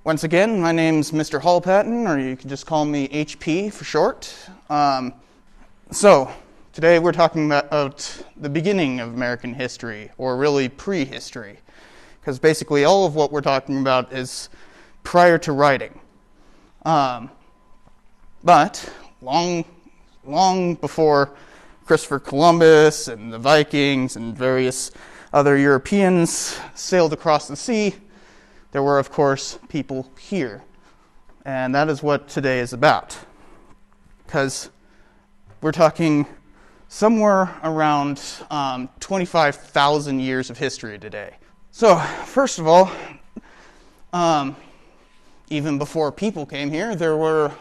Once again, my name's Mr. Hall-Patton, or you can just call me HP for short. So, today we're talking about the beginning of American history, or really prehistory, because basically all of what we're talking about is prior to writing. But long before Christopher Columbus and the Vikings and various other Europeans sailed across the sea, there were, of course, people here. And that is what today is about. Because we're talking somewhere around 25,000 years of history today. So, first of all, even before people came here, there were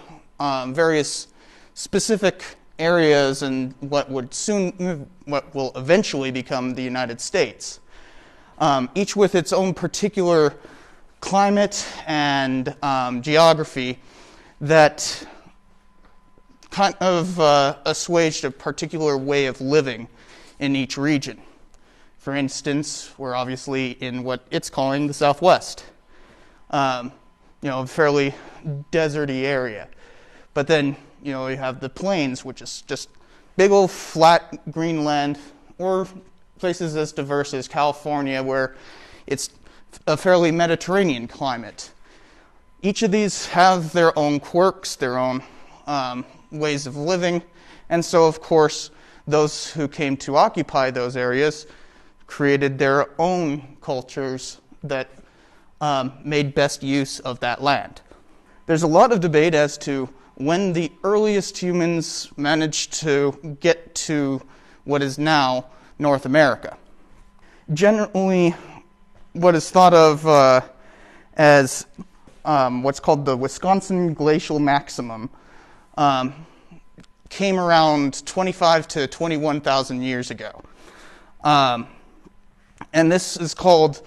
various specific areas in what will eventually become the United States. Each with its own particular climate and geography that kind of assuaged a particular way of living in each region. For instance, we're obviously in what it's calling the Southwest, a fairly deserty area. But then, you have the plains, which is just big old flat green land, or places as diverse as California, where it's a fairly Mediterranean climate. Each of these have their own quirks, their own ways of living, and so, of course, those who came to occupy those areas created their own cultures that made best use of that land. There's a lot of debate as to when the earliest humans managed to get to what is now North America. Generally, what is thought of as what's called the Wisconsin glacial maximum came around 25 to 21,000 years ago. And this is called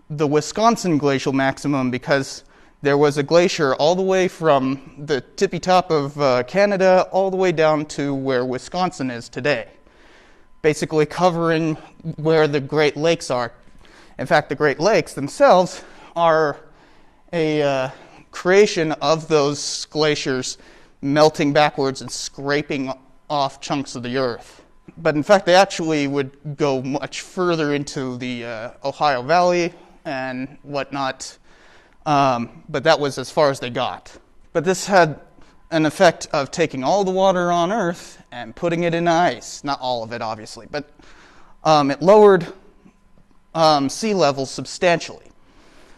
the Wisconsin glacial maximum because there was a glacier all the way from the tippy top of Canada all the way down to where Wisconsin is today, basically covering where the Great Lakes are. In fact, the Great Lakes themselves are a creation of those glaciers melting backwards and scraping off chunks of the earth. But in fact, they actually would go much further into the Ohio Valley and whatnot, but that was as far as they got. But this had an effect of taking all the water on Earth and putting it in ice. Not all of it, obviously, but it lowered sea levels substantially.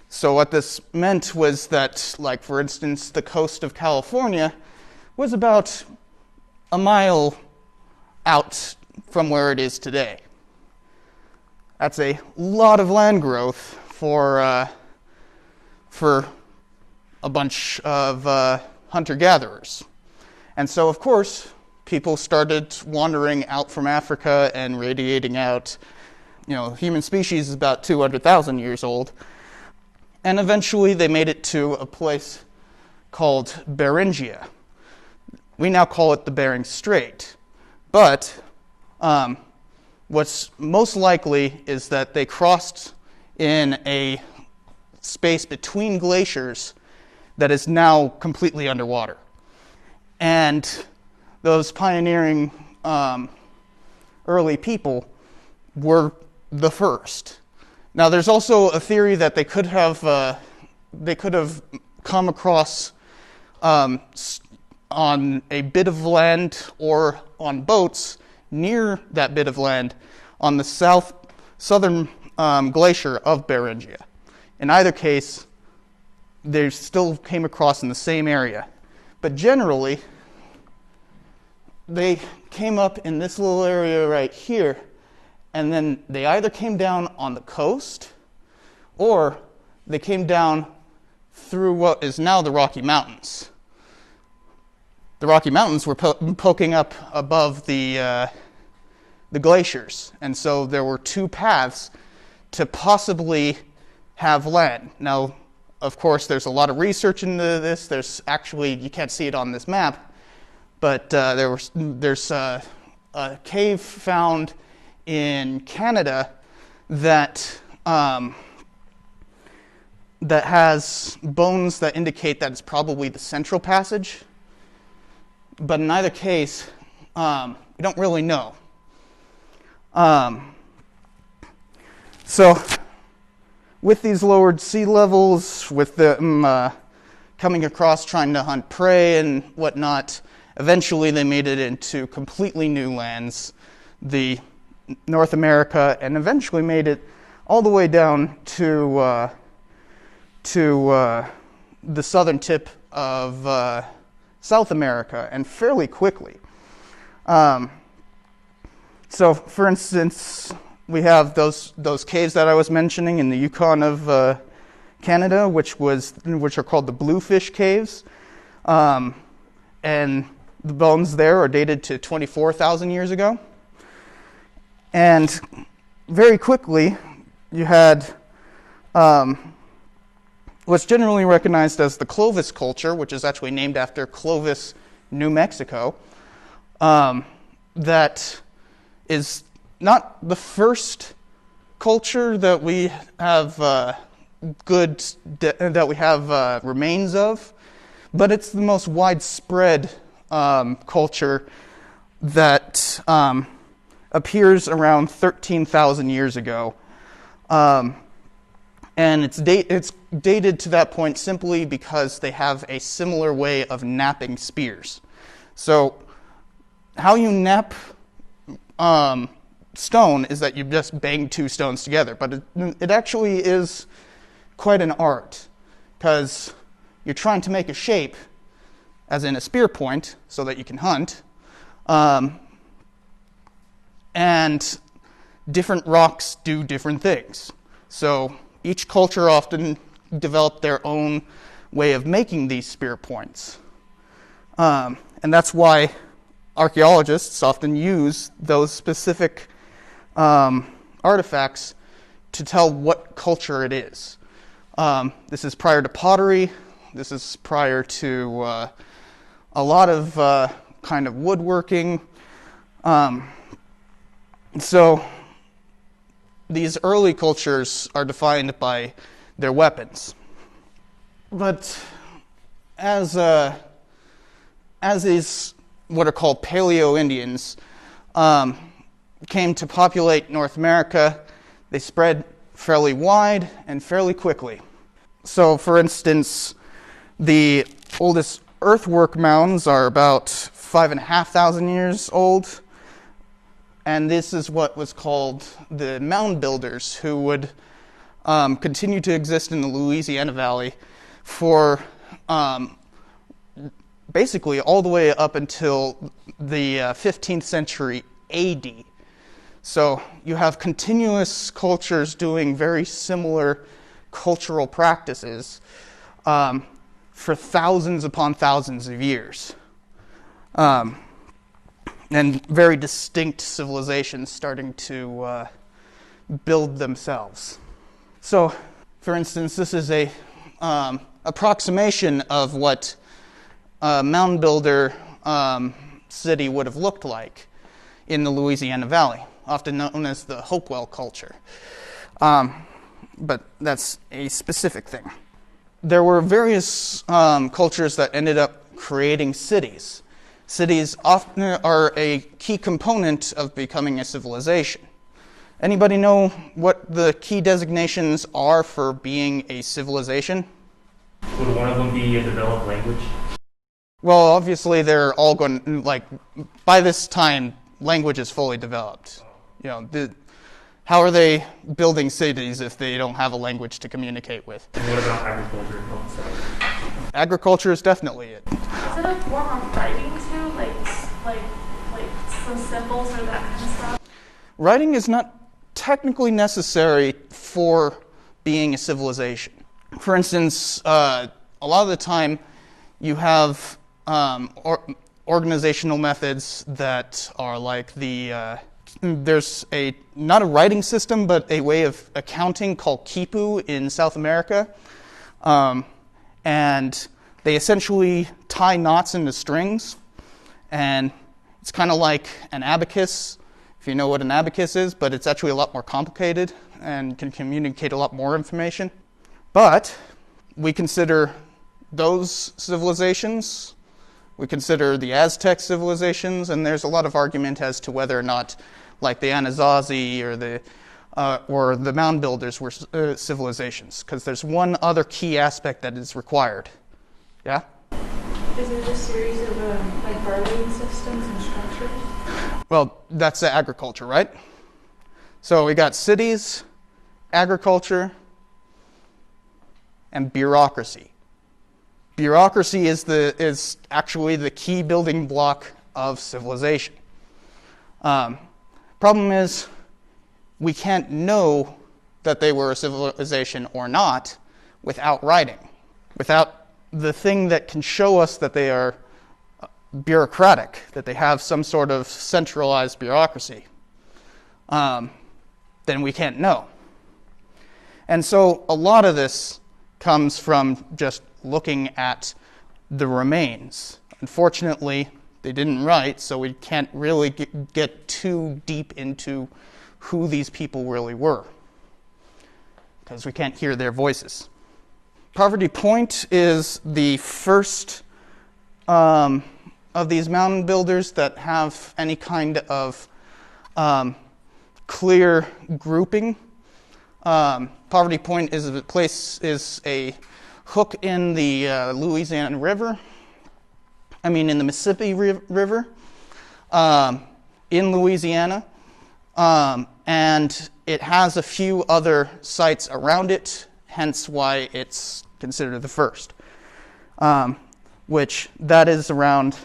So what this meant was that, like, for instance, the coast of California was about a mile out from where it is today. That's a lot of land growth for a bunch of hunter-gatherers. And so, of course, people started wandering out from Africa and radiating out. Human species is about 200,000 years old. And eventually they made it to a place called Beringia. We now call it the Bering Strait. But what's most likely is that they crossed in a space between glaciers that is now completely underwater. And those pioneering early people were the first. Now, there's also a theory that they could have come across on a bit of land or on boats near that bit of land on the southern glacier of Beringia. In either case, they still came across in the same area. But generally, they came up in this little area right here, and then they either came down on the coast, or they came down through what is now the Rocky Mountains. The Rocky Mountains were poking up above the glaciers, and so there were two paths to possibly have land. Now, of course, there's a lot of research into this. There's actually, you can't see it on this map, but there's a cave found in Canada that that has bones that indicate that it's probably the Central Passage. But in either case, we don't really know. So with these lowered sea levels, with them coming across trying to hunt prey and whatnot, eventually they made it into completely new lands, the North America, and eventually made it all the way down to the southern tip of South America, and fairly quickly. So, for instance, we have those caves that I was mentioning in the Yukon of Canada, which are called the Bluefish Caves, and the bones there are dated to 24,000 years ago. And very quickly, you had what's generally recognized as the Clovis culture, which is actually named after Clovis, New Mexico, that is not the first culture that we have remains of, but it's the most widespread culture that appears around 13,000 years ago. And it's dated to that point simply because they have a similar way of napping spears. So how you nap stone is that you just bang two stones together, but it actually is quite an art, because you're trying to make a shape, as in a spear point, so that you can hunt, and different rocks do different things. So each culture often developed their own way of making these spear points. And that's why archaeologists often use those specific artifacts to tell what culture it is. This is prior to pottery. This is prior to a lot of kind of woodworking. So these early cultures are defined by their weapons. But as these what are called Paleo-Indians came to populate North America, they spread fairly wide and fairly quickly. So, for instance, the oldest earthwork mounds are about 5,500 years old, and this is what was called the mound builders, who would continue to exist in the Louisiana Valley for basically all the way up until the 15th century AD. So you have continuous cultures doing very similar cultural practices for thousands upon thousands of years. And very distinct civilizations starting to build themselves. So, for instance, this is a approximation of what a mound builder city would have looked like in the Louisiana Valley, often known as the Hopewell culture. But that's a specific thing. There were various cultures that ended up creating cities. Cities often are a key component of becoming a civilization. Anybody know what the key designations are for being a civilization? Would one of them be a developed language? Well, obviously they're all going, like, by this time, language is fully developed. You know, how are they building cities if they don't have a language to communicate with? And what about agriculture? Agriculture is definitely it. Is it a form of writing too, like some symbols or that kind of stuff? Writing is not technically necessary for being a civilization. For instance, a lot of the time you have organizational methods that are like there's not a writing system, but a way of accounting called quipu in South America. And they essentially tie knots into strings, and it's kind of like an abacus, if you know what an abacus is, but it's actually a lot more complicated and can communicate a lot more information. But We consider those civilizations. We consider the Aztec civilizations, and there's a lot of argument as to whether or not, like the Anasazi or the mound builders were civilizations, because there's one other key aspect that is required. Yeah? Is it a series of like burrowing systems and structures? Well, that's the agriculture, right? So we got cities, agriculture, and bureaucracy. Bureaucracy is actually the key building block of civilization. Problem is, we can't know that they were a civilization or not without writing, without the thing that can show us that they are bureaucratic, that they have some sort of centralized bureaucracy. Then we can't know. And so a lot of this comes from just looking at the remains. Unfortunately, they didn't write, so we can't really get too deep into who these people really were, because we can't hear their voices. Poverty Point is the first of these mountain builders that have any kind of clear grouping. Poverty Point is a hook in the Louisiana River. In the Mississippi River in Louisiana. And it has a few other sites around it, hence why it's considered the first, which that is around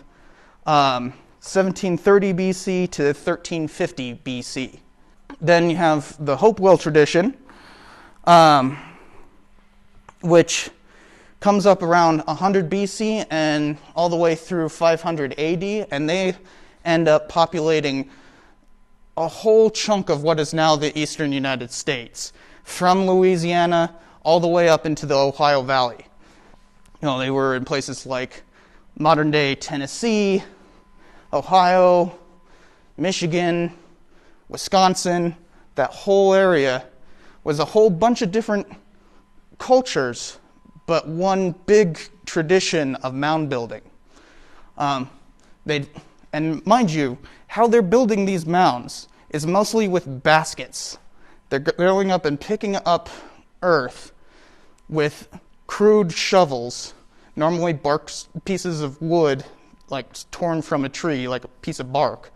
1730 BC to 1350 BC. Then you have the Hopewell tradition, which comes up around 100 BC and all the way through 500 AD, and they end up populating a whole chunk of what is now the eastern United States, from Louisiana all the way up into the Ohio Valley. They were in places like modern-day Tennessee, Ohio, Michigan, Wisconsin. That whole area was a whole bunch of different cultures, but one big tradition of mound building. And mind you, how they're building these mounds is mostly with baskets. They're going up and picking up earth with crude shovels, normally bark pieces of wood, like torn from a tree, like a piece of bark,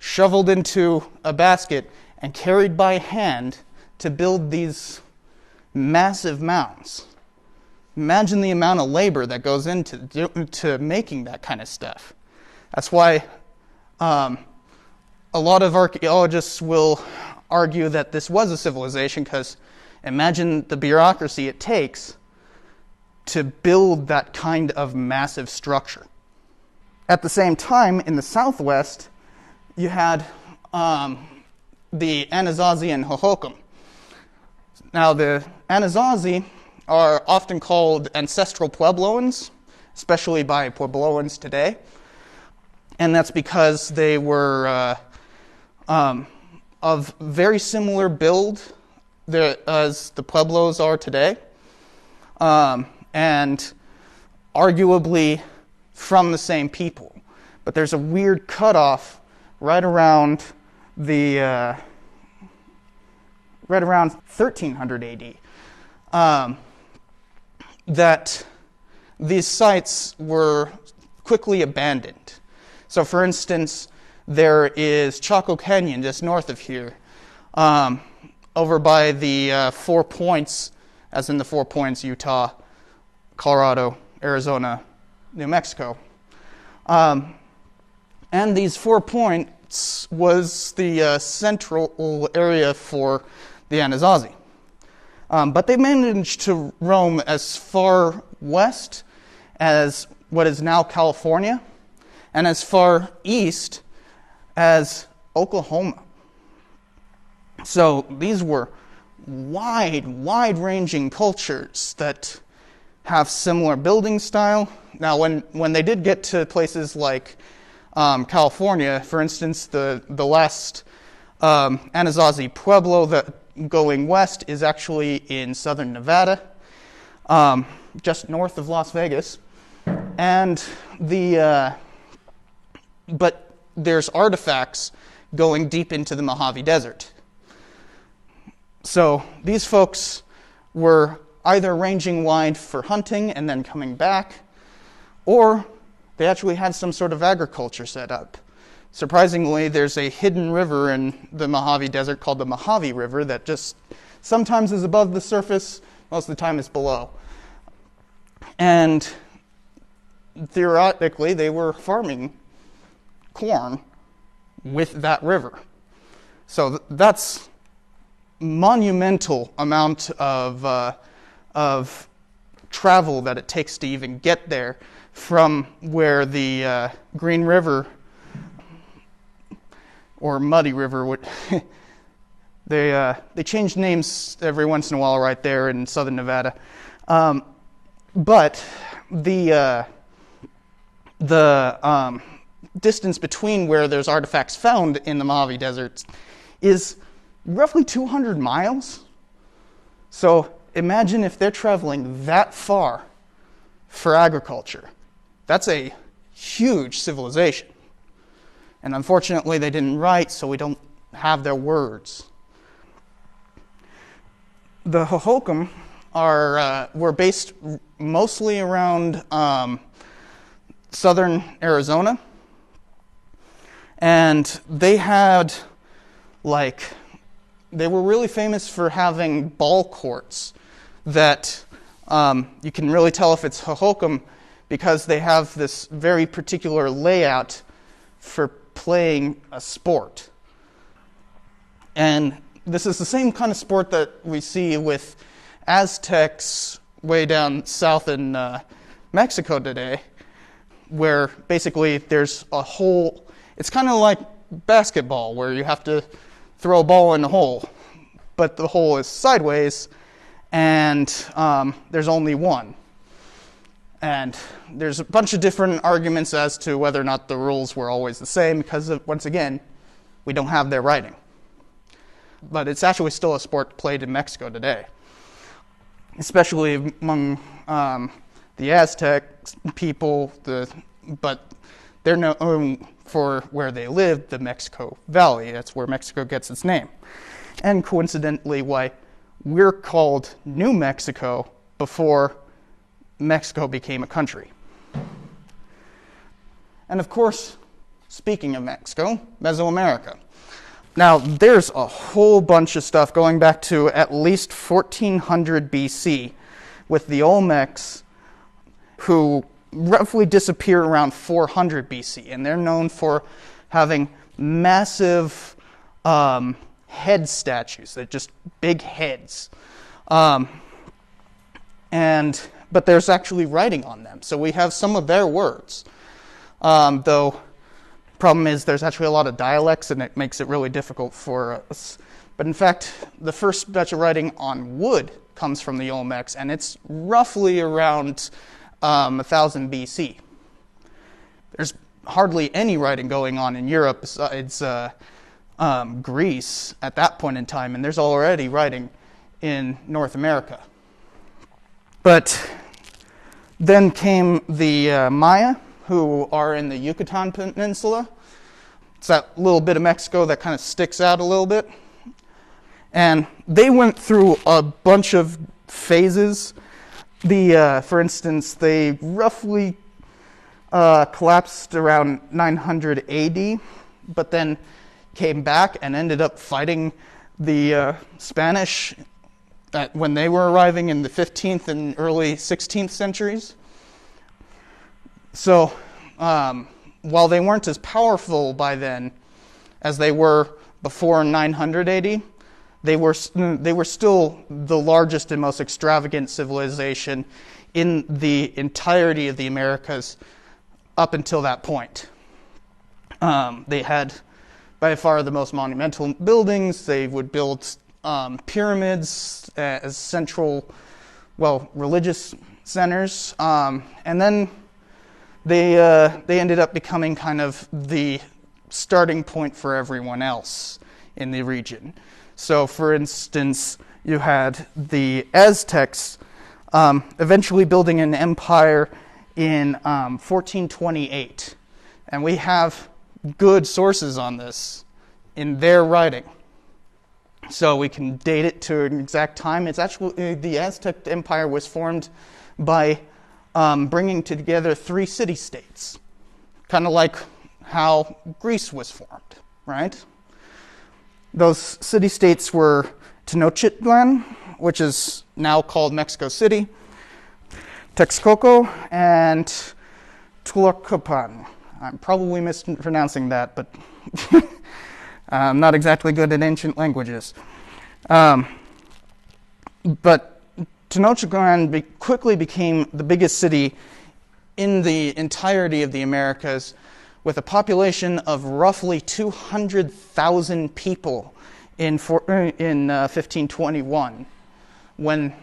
shoveled into a basket and carried by hand to build these massive mounds. Imagine the amount of labor that goes into making that kind of stuff. That's why a lot of archaeologists will argue that this was a civilization, because imagine the bureaucracy it takes to build that kind of massive structure. At the same time, in the Southwest, you had the Anasazi and Hohokam. Now, the Anasazi are often called ancestral Puebloans, especially by Puebloans today. And that's because they were of very similar build as the Pueblos are today, and arguably from the same people. But there's a weird cutoff right around 1300 AD, that these sites were quickly abandoned. So, for instance, there is Chaco Canyon just north of here, over by the 4 Points, as in the 4 Points, Utah, Colorado, Arizona, New Mexico. And these 4 Points was the central area for the Anasazi. But they managed to roam as far west as what is now California, and as far east as Oklahoma. So these were wide-ranging cultures that have similar building style. Now, when they did get to places like California, for instance, the last Anasazi Pueblo that going west is actually in southern Nevada. just north of Las Vegas. And but there's artifacts going deep into the Mojave Desert. So these folks were either ranging wide for hunting and then coming back, or they actually had some sort of agriculture set up. Surprisingly, there's a hidden river in the Mojave Desert called the Mojave River that just sometimes is above the surface, most of the time it's below. And theoretically, they were farming corn with that river. So that's monumental amount of travel that it takes to even get there from where the Green River or Muddy River would they change names every once in a while right there in southern Nevada, but the distance between where there's artifacts found in the Mojave Desert is roughly 200 miles. So imagine if they're traveling that far for agriculture. That's a huge civilization. And unfortunately, they didn't write, so we don't have their words. The Hohokam were based mostly around southern Arizona. And they had, they were really famous for having ball courts that you can really tell if it's Hohokam because they have this very particular layout for playing a sport. And this is the same kind of sport that we see with Aztecs way down south in Mexico today, where basically there's a hole. It's kind of like basketball, where you have to throw a ball in a hole, but the hole is sideways, and there's only one. And there's a bunch of different arguments as to whether or not the rules were always the same, because, once again, we don't have their writing. But it's actually still a sport played in Mexico today, especially among the Aztec people, but they're known for where they lived, the Mexico Valley. That's where Mexico gets its name. And coincidentally, why we're called New Mexico before Mexico became a country. And of course, speaking of Mexico, Mesoamerica. Now, there's a whole bunch of stuff going back to at least 1400 BC with the Olmecs, who roughly disappear around 400 BC, and they're known for having massive head statues. They're just big heads. But there's actually writing on them, so we have some of their words. Though, problem is there's actually a lot of dialects, and it makes it really difficult for us. But in fact, the first batch of writing on wood comes from the Olmecs, and it's roughly around 1000 BC. There's hardly any writing going on in Europe besides Greece at that point in time, and there's already writing in North America. But then came the Maya, who are in the Yucatan Peninsula. It's that little bit of Mexico that kind of sticks out a little bit. And they went through a bunch of phases. For instance, they roughly collapsed around 900 AD, but then came back and ended up fighting the Spanish when they were arriving in the 15th and early 16th centuries. So while they weren't as powerful by then as they were before 900 AD, they were still the largest and most extravagant civilization in the entirety of the Americas up until that point. They had by far the most monumental buildings. They would build pyramids as central, religious centers, and then they ended up becoming kind of the starting point for everyone else in the region. So, for instance, you had the Aztecs eventually building an empire in 1428. And we have good sources on this in their writing. So we can date it to an exact time. It's actually, the Aztec Empire was formed by bringing together 3 city-states, kind of like how Greece was formed, right? Those city-states were Tenochtitlan, which is now called Mexico City, Texcoco, and Tlacopan. I'm probably mispronouncing that, but I'm not exactly good at ancient languages. But Tenochtitlan quickly became the biggest city in the entirety of the Americas, with a population of roughly 200,000 people in 1521, when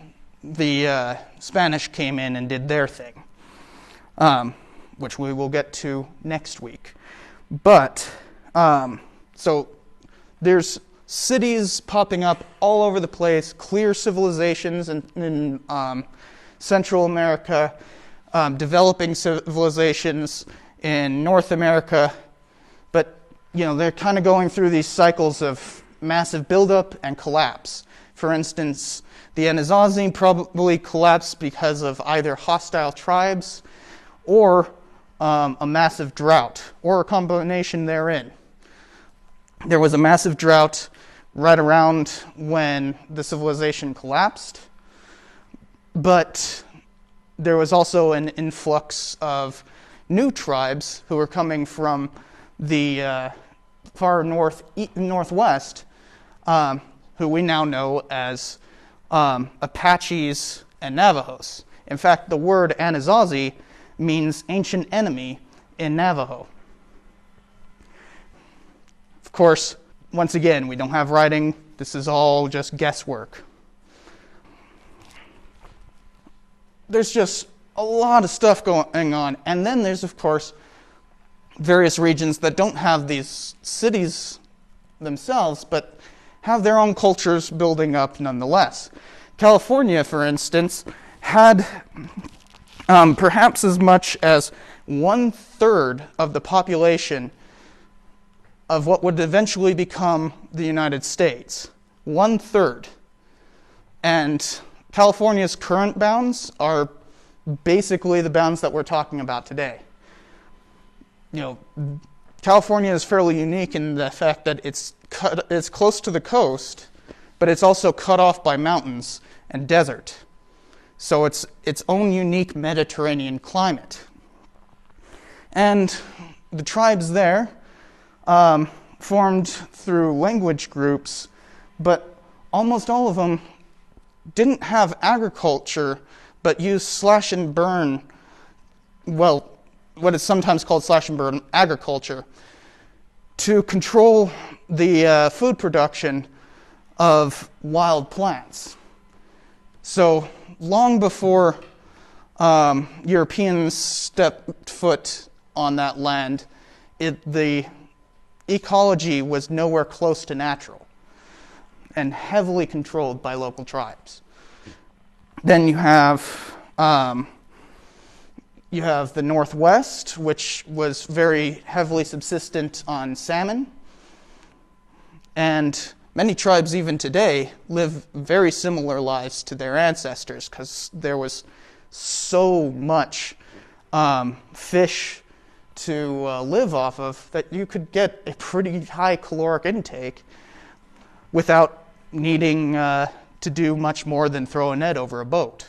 the Spanish came in and did their thing, which we will get to next week. But, so there's cities popping up all over the place, clear civilizations in Central America, developing civilizations in North America, but they're kind of going through these cycles of massive buildup and collapse. For instance, the Anasazi probably collapsed because of either hostile tribes or a massive drought, or a combination therein. There was a massive drought right around when the civilization collapsed, but there was also an influx of new tribes who were coming from the far northwest, who we now know as Apaches and Navajos. In fact, the word Anasazi means ancient enemy in Navajo. Of course, once again, we don't have writing. This is all just guesswork. There's just a lot of stuff going on. And then there's, of course, various regions that don't have these cities themselves, but have their own cultures building up nonetheless. California, for instance, had perhaps as much as 1/3 of the population of what would eventually become the United States. 1/3. And California's current bounds are basically the bounds that we're talking about today. California is fairly unique in the fact that it's close to the coast, but it's also cut off by mountains and desert. So it's its own unique Mediterranean climate. And the tribes there formed through language groups, but almost all of them didn't have agriculture, but used slash and burn, what is sometimes called slash and burn agriculture, to control the food production of wild plants. So long before Europeans stepped foot on that land, the ecology was nowhere close to natural and heavily controlled by local tribes. Then you have the Northwest, which was very heavily subsistent on salmon. And many tribes even today live very similar lives to their ancestors because there was so much fish to live off of that you could get a pretty high caloric intake without needing to do much more than throw a net over a boat.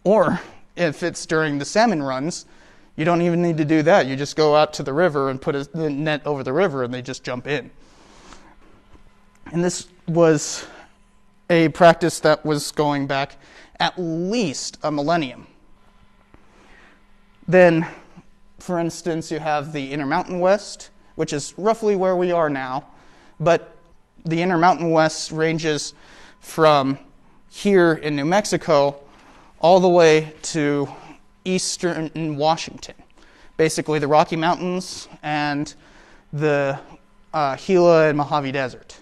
Or if it's during the salmon runs, you don't even need to do that. You just go out to the river and put a net over the river and they just jump in. And this was a practice that was going back at least a millennium. Then, for instance, you have the Intermountain West, which is roughly where we are now, but the Intermountain West ranges from here in New Mexico all the way to eastern Washington. Basically the Rocky Mountains and the Gila and Mojave Desert.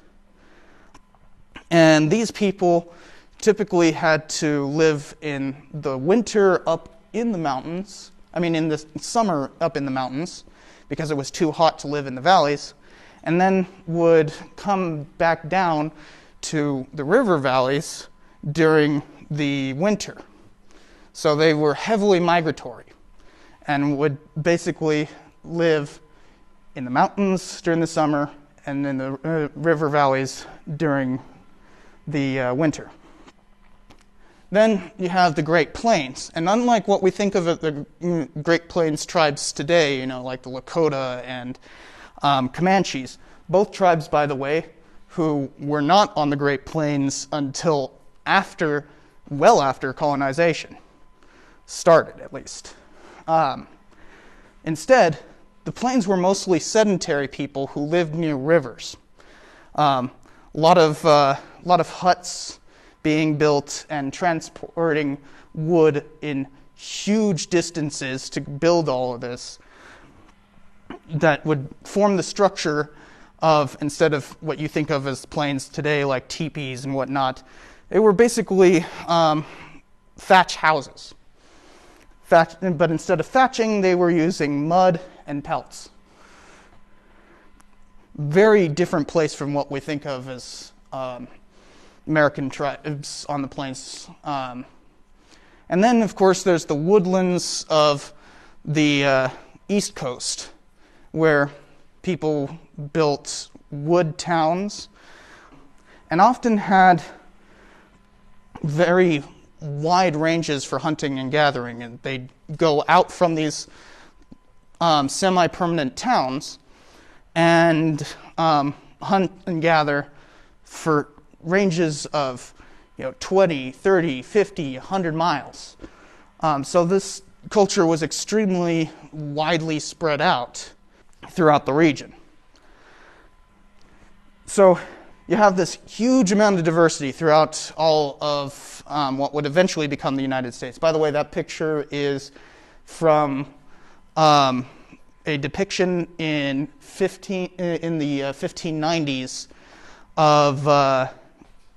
And these people typically had to live in the winter up in the mountains, in the summer up in the mountains, because it was too hot to live in the valleys, and then would come back down to the river valleys during the winter. So they were heavily migratory and would basically live in the mountains during the summer and in the river valleys during the winter. Then you have the Great Plains, and unlike what we think of as the Great Plains tribes today, like the Lakota and Comanches, both tribes, by the way, who were not on the Great Plains until well after colonization started, at least. Instead, the plains were mostly sedentary people who lived near rivers. A lot of huts being built and transporting wood in huge distances to build all of this that would form the structure of, instead of what you think of as plains today like teepees and whatnot, they were basically thatch houses. But instead of thatching, they were using mud and pelts. Very different place from what we think of as American tribes on the plains. And then, of course, there's the woodlands of the East Coast, where people built wood towns and often had very wide ranges for hunting and gathering. And they'd go out from these semi-permanent towns and hunt and gather for ranges of 20, 30, 50, 100 miles. So this culture was extremely widely spread out throughout the region. So you have this huge amount of diversity throughout all of what would eventually become the United States. By the way, that picture is from a depiction in the 1590s of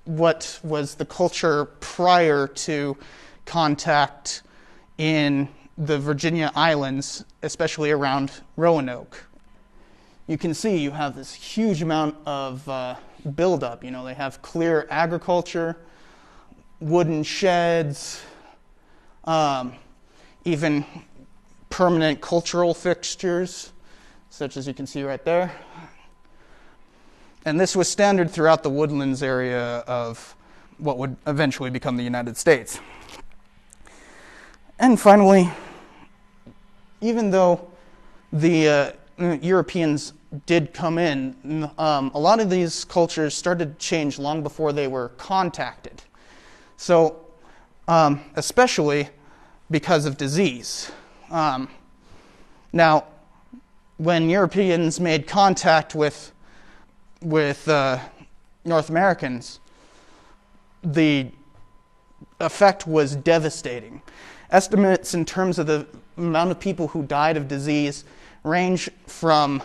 what was the culture prior to contact in the Virginia Islands, especially around Roanoke. You can see you have this huge amount of buildup. They have clear agriculture, wooden sheds, even permanent cultural fixtures, such as you can see right there. And this was standard throughout the woodlands area of what would eventually become the United States. And finally, even though the Europeans did come in, a lot of these cultures started to change long before they were contacted. So, especially because of disease. Now, when Europeans made contact with North Americans, the effect was devastating. Estimates in terms of the amount of people who died of disease range from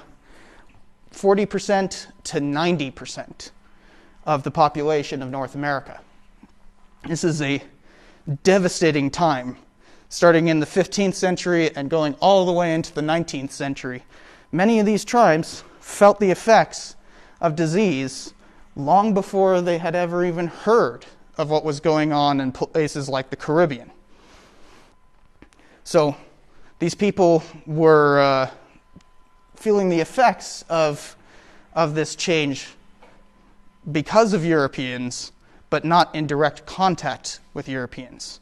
40% to 90% of the population of North America. This is a devastating time, starting in the 15th century and going all the way into the 19th century. Many of these tribes felt the effects of disease long before they had ever even heard of what was going on in places like the Caribbean. So these people were feeling the effects of this change because of Europeans, but not in direct contact with Europeans.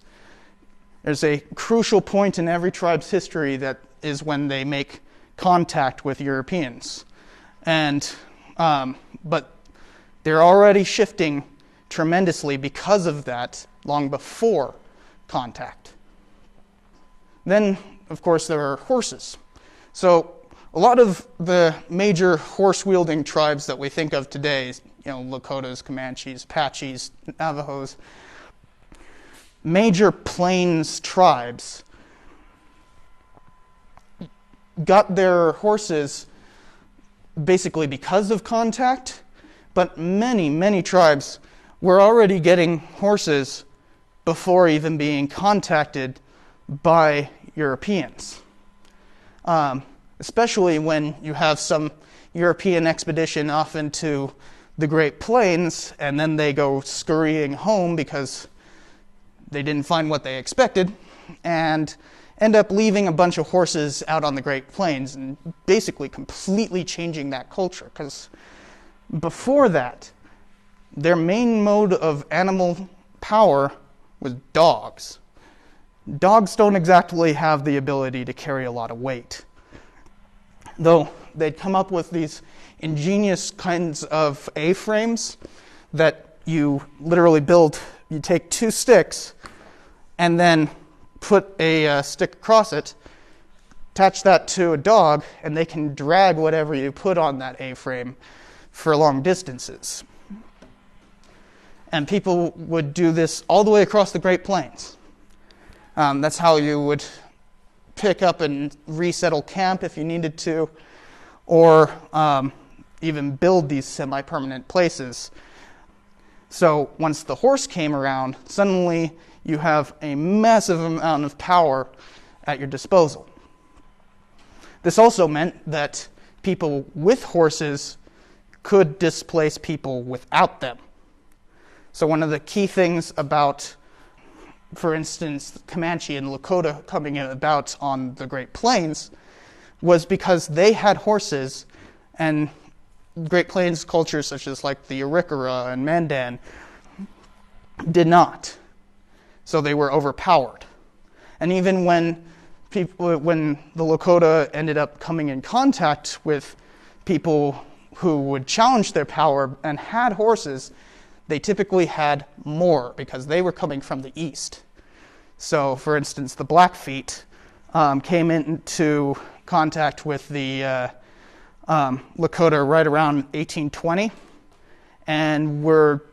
There's a crucial point in every tribe's history that is when they make contact with Europeans. But they're already shifting tremendously because of that long before contact. Then, of course, there are horses. So a lot of the major horse-wielding tribes that we think of today, Lakotas, Comanches, Apaches, Navajos, major plains tribes got their horses basically because of contact, but many, many tribes were already getting horses before even being contacted by Europeans. Especially when you have some European expedition off into the Great Plains, and then they go scurrying home because they didn't find what they expected, and end up leaving a bunch of horses out on the Great Plains and basically completely changing that culture. Because before that, their main mode of animal power was dogs. Dogs don't exactly have the ability to carry a lot of weight. Though they'd come up with these ingenious kinds of A-frames that you literally build. You take two sticks and then put a stick across it, attach that to a dog, and they can drag whatever you put on that A-frame for long distances. And people would do this all the way across the Great Plains. That's how you would pick up and resettle camp if you needed to, or even build these semi-permanent places. So once the horse came around, suddenly you have a massive amount of power at your disposal. This also meant that people with horses could displace people without them. So one of the key things about, for instance, Comanche and Lakota coming about on the Great Plains was because they had horses, and Great Plains cultures such as like the Arikara and Mandan did not. So they were overpowered. And even when the Lakota ended up coming in contact with people who would challenge their power and had horses, they typically had more because they were coming from the east. So, for instance, the Blackfeet came into contact with the Lakota right around 1820 and were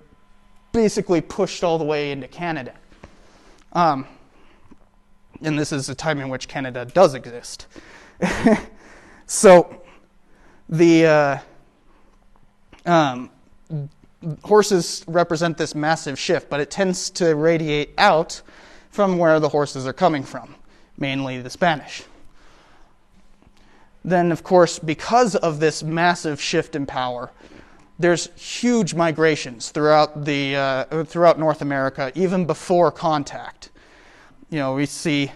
basically pushed all the way into Canada. And this is a time in which Canada does exist. So the horses represent this massive shift, but it tends to radiate out from where the horses are coming from, mainly the Spanish. Then, of course, because of this massive shift in power, there's huge migrations throughout North America, even before contact. You know, we see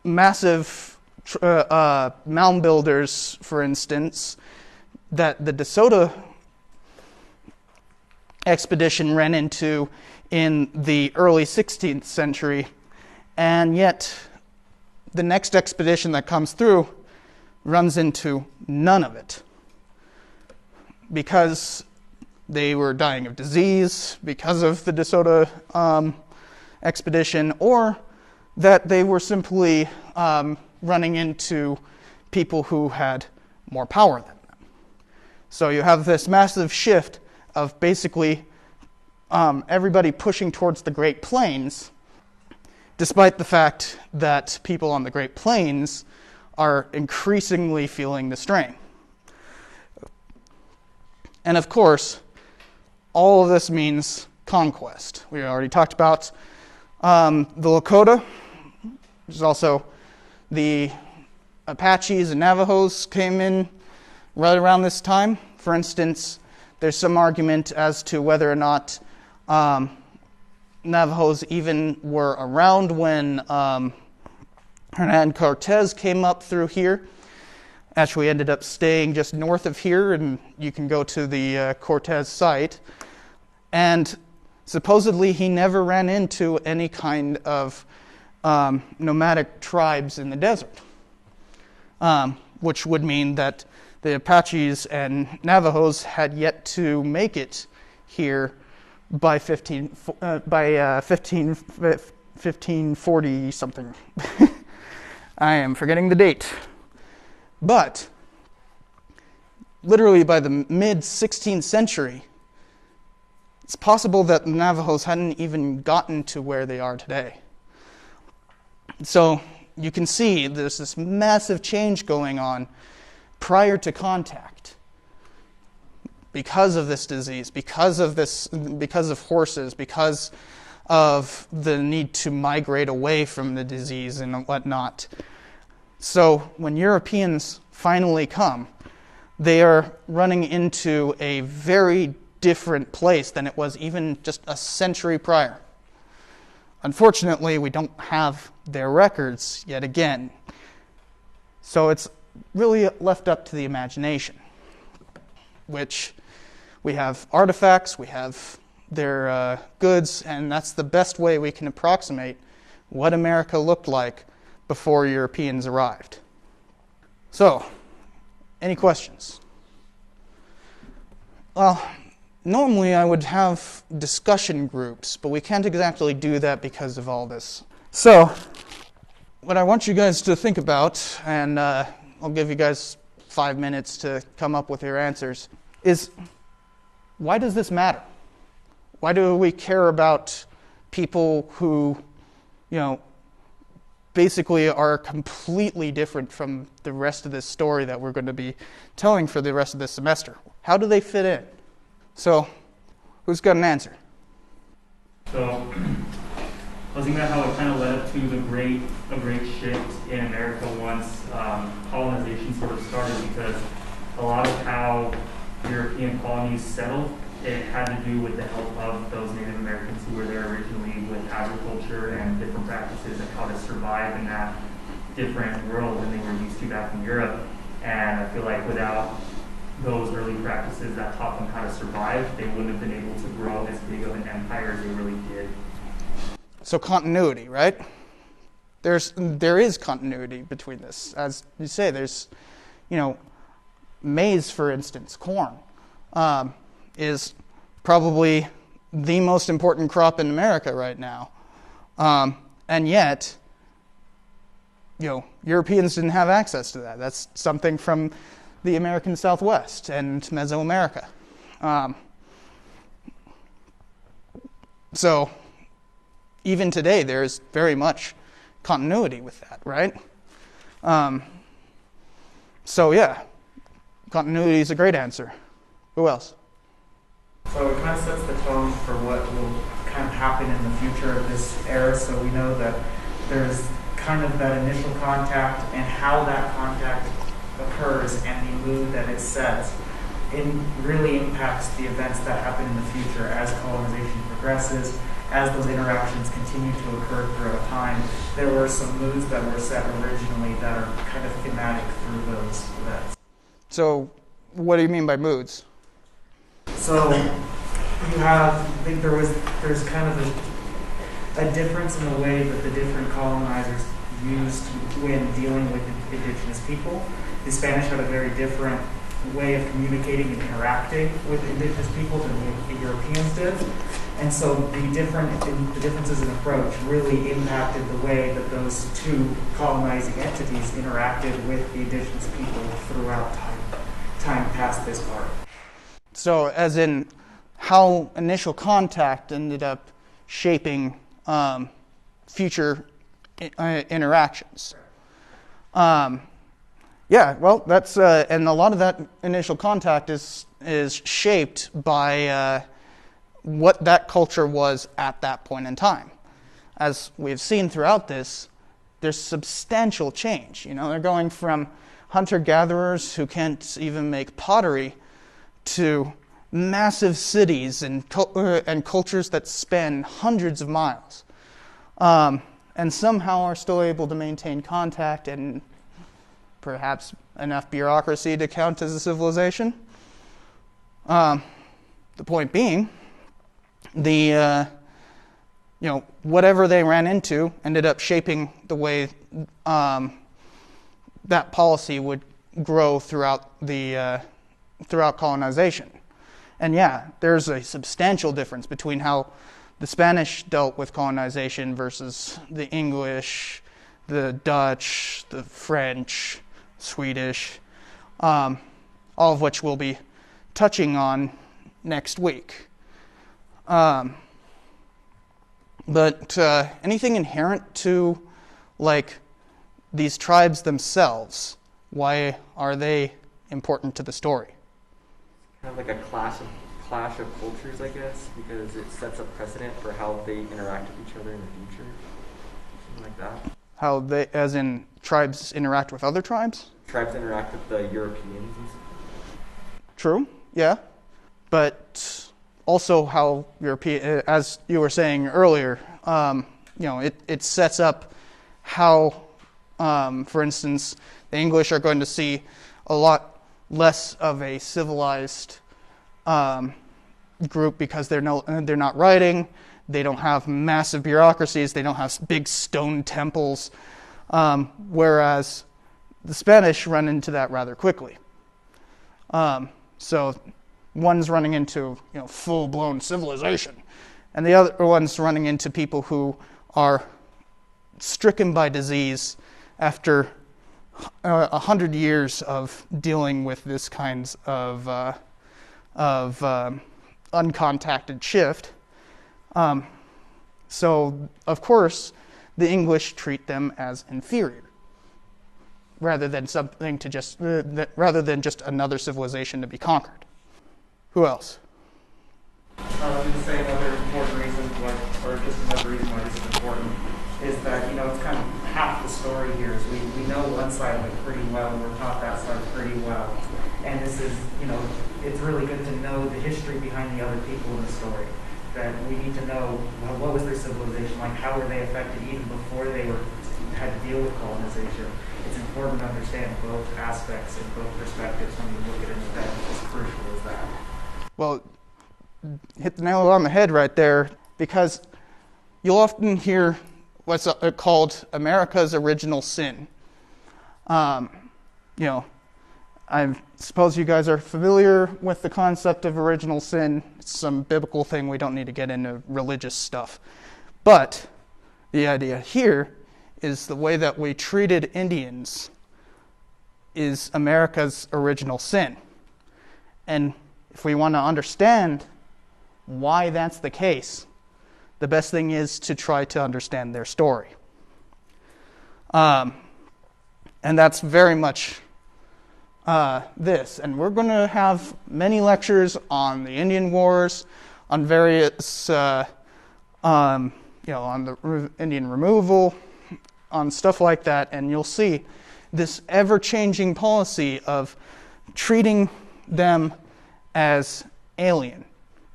massive mound builders, for instance, that the DeSoto expedition ran into in the early 16th century, and yet the next expedition that comes through runs into none of it because they were dying of disease because of the DeSoto expedition, or that they were simply running into people who had more power than them. So you have this massive shift of basically everybody pushing towards the Great Plains, despite the fact that people on the Great Plains are increasingly feeling the strain. And of course, all of this means conquest. We already talked about the Lakota. There's also the Apaches and Navajos came in right around this time. For instance, there's some argument as to whether or not Navajos even were around when Hernan Cortez came up through here. Actually ended up staying just north of here, and you can go to the Cortez site. And supposedly he never ran into any kind of nomadic tribes in the desert, which would mean that the Apaches and Navajos had yet to make it here by 1540 something. I am forgetting the date. But literally by the mid-16th century, it's possible that the Navajos hadn't even gotten to where they are today. So you can see there's this massive change going on prior to contact. because of this disease, because of horses, because of the need to migrate away from the disease and whatnot. So when Europeans finally come, they are running into a very different place than it was even just a century prior. Unfortunately, we don't have their records yet again. So it's really left up to the imagination, which we have artifacts, we have their goods, and that's the best way we can approximate what America looked like before Europeans arrived. So, any questions? Well, normally I would have discussion groups, but we can't exactly do that because of all this. So, what I want you guys to think about, and I'll give you guys 5 minutes to come up with your answers, is why does this matter? Why do we care about people who, basically are completely different from the rest of this story that we're going to be telling for the rest of this semester? How do they fit in? So, who's got an answer? So, I was thinking about how it kind of led up to a great shift in America once colonization sort of started, because a lot of how European colonies settled, it had to do with the help of those Native Americans who were there originally with agriculture and different practices and how to survive in that different world than they were used to back in Europe. And I feel like without those early practices that taught them how to survive, they wouldn't have been able to grow as big of an empire as they really did. So continuity, right? There is continuity between this. As you say, there's, maize, for instance, corn, is probably the most important crop in America right now. And yet, Europeans didn't have access to that. That's something from the American Southwest and Mesoamerica. So even today, there's very much continuity with that, right? So yeah, continuity is a great answer. Who else? So it kind of sets the tone for what will kind of happen in the future of this era. So we know that there's kind of that initial contact, and how that contact occurs and the mood that it sets, it really impacts the events that happen in the future as colonization progresses, as those interactions continue to occur throughout time. There were some moods that were set originally that are kind of thematic through those events. So what do you mean by moods? So you have, I think there's kind of a difference in the way that the different colonizers used when dealing with indigenous people. The Spanish had a very different way of communicating and interacting with indigenous people than the Europeans did. And so the differences in approach really impacted the way that those two colonizing entities interacted with the indigenous people throughout time past this part. So as in how initial contact ended up shaping future interactions. Yeah, well, that's and a lot of that initial contact is shaped by what that culture was at that point in time. As we've seen throughout this, there's substantial change. They're going from hunter-gatherers who can't even make pottery to massive cities and cultures that span hundreds of miles, and somehow are still able to maintain contact and perhaps enough bureaucracy to count as a civilization. The point being, whatever they ran into ended up shaping the way that policy would grow throughout colonization. And yeah, there's a substantial difference between how the Spanish dealt with colonization versus the English, the Dutch, the French, Swedish, all of which we'll be touching on next week. But anything inherent to these tribes themselves, why are they important to the story? Kind of like a clash of cultures, I guess, because it sets a precedent for how they interact with each other in the future, something like that. How they, as in tribes interact with other tribes? Tribes interact with the Europeans and stuff. True, yeah. But also how European, as you were saying earlier, it sets up how, for instance, the English are going to see a lot less of a civilized group because they're not writing, they don't have massive bureaucracies, they don't have big stone temples, whereas the Spanish run into that rather quickly. So one's running into full-blown civilization, and the other one's running into people who are stricken by disease after 100 years of dealing with this kinds of uncontacted shift. So, of course, the English treat them as inferior, rather than just another civilization to be conquered. Who else? I was going to say another important reason, or just another reason why this is important, is that it's kind of half the story here. Is we know one side of it pretty well, and we're taught that side pretty well, and this is it's really good to know the history behind the other people in the story. That we need to know what was their civilization like, how were they affected even before they had to deal with colonization. It's important to understand both aspects and both perspectives when you look at an event as crucial as that. Well, hit the nail on the head right there, because you'll often hear what's called America's original sin. I suppose you guys are familiar with the concept of original sin. It's some biblical thing. We don't need to get into religious stuff. But the idea here is the way that we treated Indians is America's original sin. And if we want to understand why that's the case, the best thing is to try to understand their story. And that's very much this. And we're going to have many lectures on the Indian Wars, on various, on the Indian removal, on stuff like that, and you'll see this ever-changing policy of treating them as alien,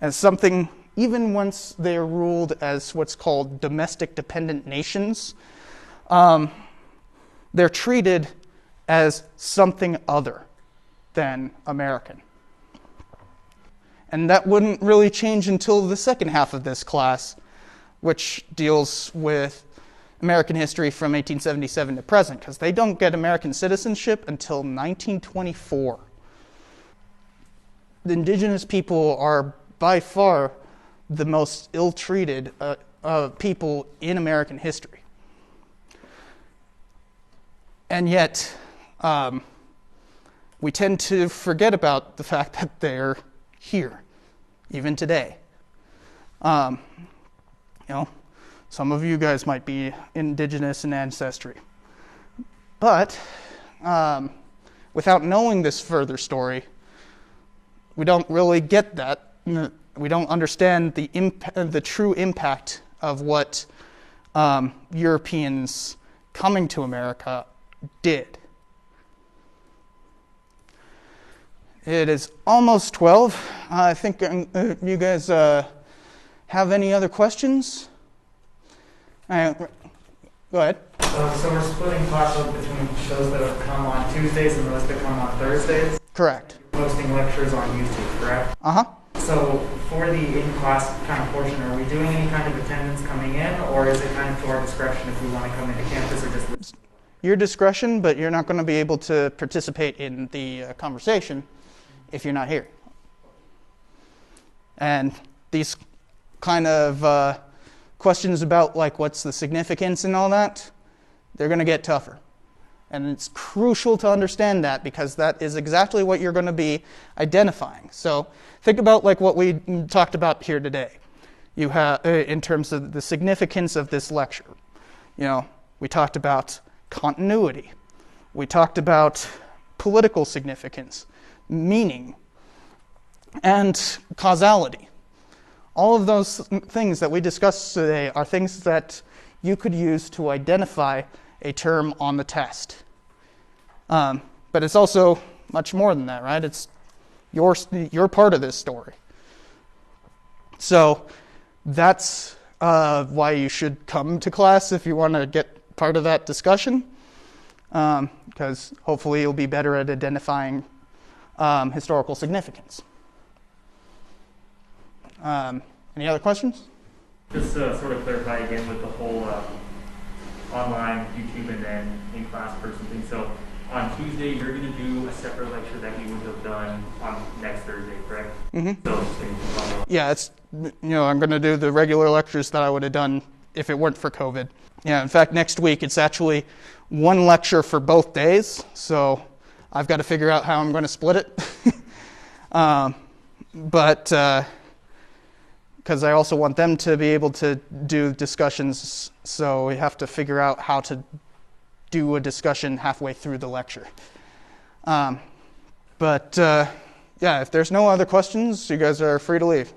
as something, even once they are ruled as what's called domestic dependent nations, they're treated as something other than American. And that wouldn't really change until the second half of this class, which deals with American history from 1877 to present, because they don't get American citizenship until 1924. The indigenous people are by far the most ill-treated people in American history. And yet, we tend to forget about the fact that they're here, even today. Some of you guys might be indigenous in ancestry. But without knowing this further story, we don't really get that. We don't understand the true impact of what Europeans coming to America did. It is almost 12. I think you guys have any other questions? Go ahead. So we're splitting class up between those that have come on Tuesdays and those that come on Thursdays? Correct. You're posting lectures on YouTube, correct? Uh-huh. So for the in-class kind of portion, are we doing any kind of attendance coming in, or is it kind of to our discretion if we want to come into campus, or just... Your discretion, but you're not going to be able to participate in the conversation if you're not here. And these kind of questions about what's the significance and all that, they're going to get tougher. And it's crucial to understand that, because that is exactly what you're going to be identifying. So think about what we talked about here today. You have, in terms of the significance of this lecture. We talked about continuity. We talked about political significance, meaning. and causality. All of those things that we discussed today are things that you could use to identify a term on the test. But it's also much more than that, right? It's your part of this story. So that's why you should come to class if you want to get part of that discussion, because hopefully you'll be better at identifying historical significance. Any other questions? Just to sort of clarify again with the whole online, YouTube, and then in-class person thing. So on Tuesday, you're going to do a separate lecture that you would have done on next Thursday, correct? Mm-hmm. So just saying, Yeah, I'm going to do the regular lectures that I would have done if it weren't for COVID. Yeah, in fact, next week it's actually one lecture for both days, so I've got to figure out how I'm going to split it. But because I also want them to be able to do discussions, so we have to figure out how to do a discussion halfway through the lecture. Yeah, if there's no other questions, you guys are free to leave.